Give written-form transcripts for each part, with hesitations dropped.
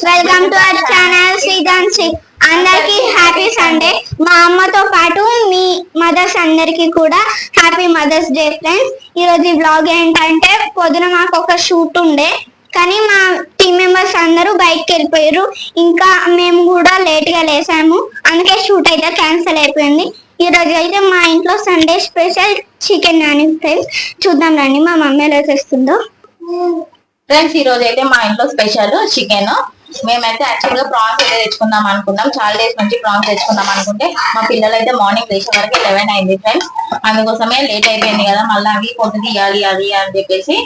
Welcome to our channel Srijansi. అందరికి happy Sunday. మా అమ్మతో పాటు మీ మదర్స్ అందరికి కూడా హ్యాపీ మదర్స్ డే ఫ్రెండ్స్. ఈ రోజు ఈ బ్లాగ్ ఏంటంటే పొద్దున మాకు ఒక షూట్ ఉండే కానీ మా టీమ్ మెంబర్స్ అందరూ బయటకు వెళ్ళిపోయారు. ఇంకా మేము కూడా లేట్ గా లేసాము, అందుకే షూట్ అయితే క్యాన్సిల్ అయిపోయింది. ఈ రోజు అయితే మా ఇంట్లో సండే స్పెషల్ చికెన్ అని ఫ్రెండ్స్. చూద్దాం రండి మా మమ్మీ ఎలా చేస్తుందో. ఫ్రెండ్స్ ఈ రోజు అయితే మా ఇంట్లో స్పెషల్ చికెన్. మేమైతే యాక్చువల్ గా ప్రాన్స్ అయితే తెచ్చుకుందాం అనుకున్నాం. చాలా డేస్ నుంచి ప్రాన్స్ తెచ్చుకుందాం అనుకుంటే మా పిల్లలు అయితే మార్నింగ్ లేచే వరకు 11 అయింది ఫ్రెండ్స్. అందుకోసమే లేట్ అయిపోయింది కదా, మళ్ళీ అవి పొద్దు తీయాలి అది అని చెప్పేసి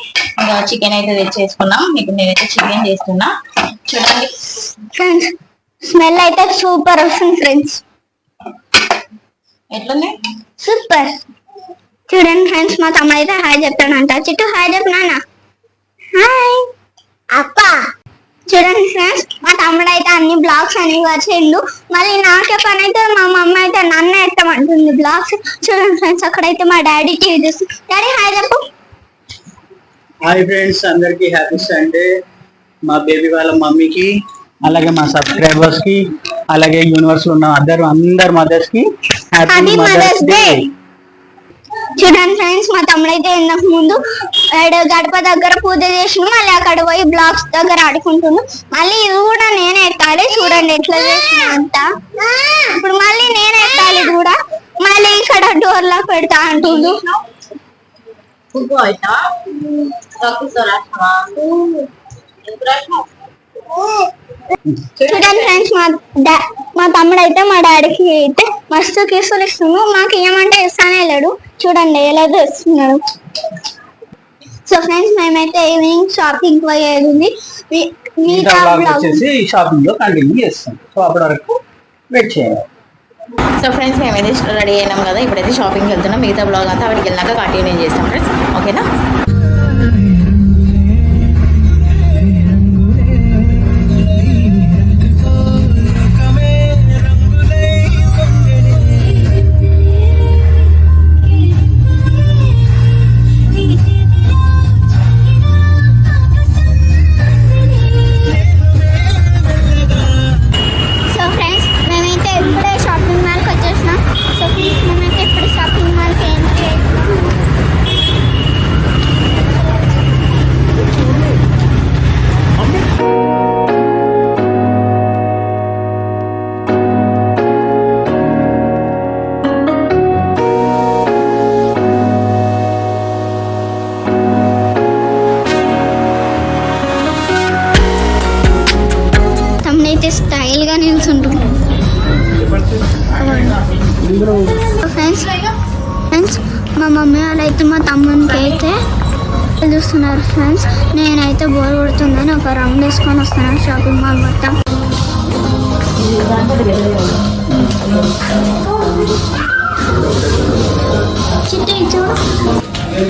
ఇంకా చికెన్ అయితే తెచ్చేసుకున్నాం. ఇప్పుడు నేనైతే చికెన్ చేస్తున్నా. చూడండి ఫ్రెండ్స్, స్మెల్ అయితే సూపర్ వస్తుంది ఫ్రెండ్స్. ఎట్లుంది? సూపర్. చూడండి ఫ్రెండ్స్, మా తమ్ముడు అయితే హాయ్ చెప్తాడంట. చిట్టు హాయ్ చెప్పు నాన్న. హాయ్ అప్ప. చూడండి ఫ్రెండ్స్, మా తమ్ముడు అయితే అన్ని బ్లాగ్స్ అని వచ్చిండు. మళ్ళీ నాకే పని అయితే మా మమ్మీ అయితే నన్ను ఎట్టమంటుంది బ్లాగ్స్. చూడండి ఫ్రెండ్స్, అక్కడైతే మా డాడీ టీవీ చూస్తుంది. డాడీ హాయ్ చెప్పు. హాయ్ ఫ్రెండ్స్, అందరికి హ్యాపీ సండే. మా బేబీ వాళ్ళ మమ్మీకి, అలాగే మా సబ్స్క్రైబర్స్ కి, అలాగే యూనివర్స్ లో ఉన్న అందరు మదర్స్ కి హ్యాపీ మదర్స్ డే. చూడండి ఫ్రెండ్స్, మా తమ్ముడు అయితే ఇంతకు ముందు గడప దగ్గర పూజ చేసిన, మళ్ళీ అక్కడ పోయి బ్లాక్స్ దగ్గర ఆడుకుంటుండు. మళ్ళీ ఇది కూడా నేనే ఎక్కాలి. చూడండి ఎట్లా చేసిన అంట. ఇప్పుడు మళ్ళీ నేనే ఎక్కాలి ఇది కూడా. మళ్ళీ ఇక్కడ డోర్ లో పెడతా అంటుండు. చూడండి ఫ్రెండ్స్, మా తమ్ముడు అయితే మా డాడీకి అయితే మస్తు కిసులు ఇస్తున్నాడు. మాకు ఏమంటే ఇస్తానే లేడు. చూడండి ఎలా ఇస్తున్నాడు. సో ఫ్రెండ్స్, మేమైతే ఈవినింగ్ షాపింగ్ పోయేది ఉంది. షాపింగ్ లో కంటిన్యూ చేస్తాం. సో అప్పటి వరకు వెయిట్ చేయాలి. సో ఫ్రెండ్స్, మేమైతే రెడీ అయినాం కదా, ఇప్పుడైతే షాపింగ్కి వెళ్తున్నాం. మిగతా బ్లాగ్ అంతా అక్కడికి వెళ్ళినాక కంటిన్యూ చేస్తాం ఫ్రెండ్స్, ఓకేనా? స్టైల్ గా నిల్చుంటుంది ఫ్రెండ్స్. మా మమ్మీ వాళ్ళు అయితే మా తమ్మునికి అయితే చూస్తున్నారు ఫ్రెండ్స్. నేనైతే బోర్ కొడుతుందని ఒక రౌండ్ వేసుకొని వస్తున్నాను షాపింగ్ మాల్ మొత్తం.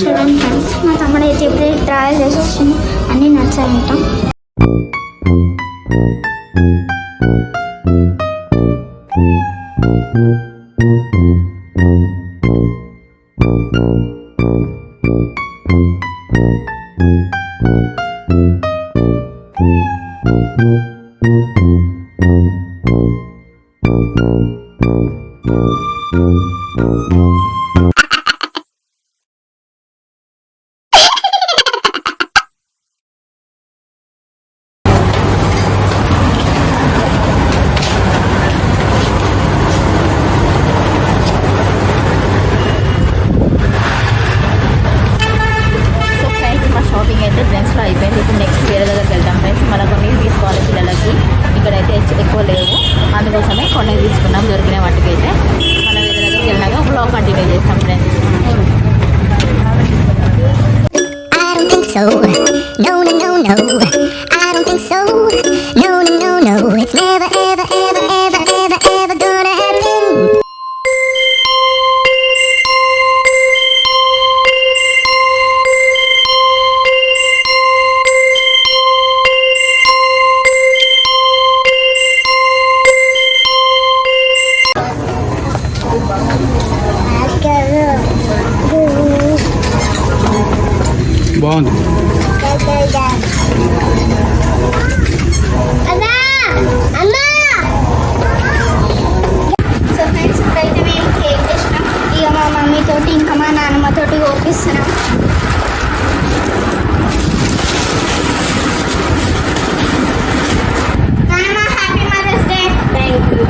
చూడండి ఫ్రెండ్స్, మా తమ్ముడు అయితే ఇప్పుడే ట్రావెల్ చేసి వచ్చింది. అన్నీ నచ్చాయంట. అయిపోయింది. ఇప్పుడు నెక్స్ట్ వేరే దగ్గరికి వెళ్తాం ఫ్రెండ్స్. మన కొన్ని తీసుకోవాలి పిల్లలకి. ఇక్కడైతే ఎక్కువ లేవు, అందుకోసమే కొన్ని తీసుకున్నాం దొరికిన వాటికైతే. మనం వేరే దగ్గరికి వెళ్ళినాక బ్లాగ్ కంటిన్యూ చేస్తాం ఫ్రెండ్స్. బాగుంది. అదా మమ్మీ తోటి ఇంకా మా నాన్నమ్మ తోటి కోపిస్తున్నాం. నాన్నమ్మ happy mother's day. Thank you.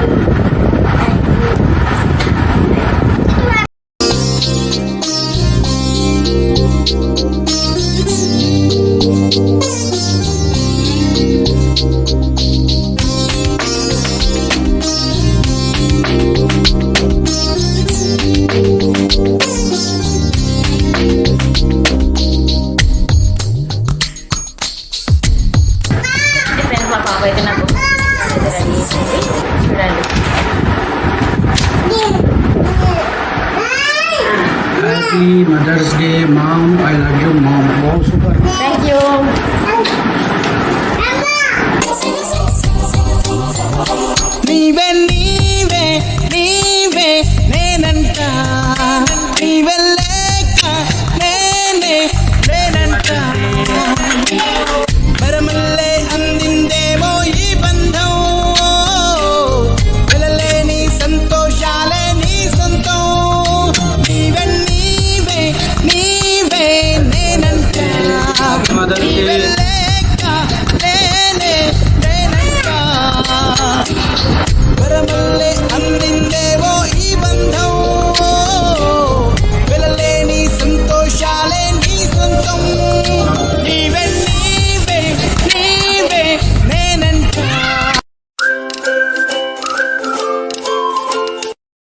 Friends మా పాప అయితే నాకు రెడీ చేసింది చూడండి. Happy mother's day mom, I love you mom. ఓ సూపర్. Thank you. నీవే నీవే నీవే నేనంట నీవే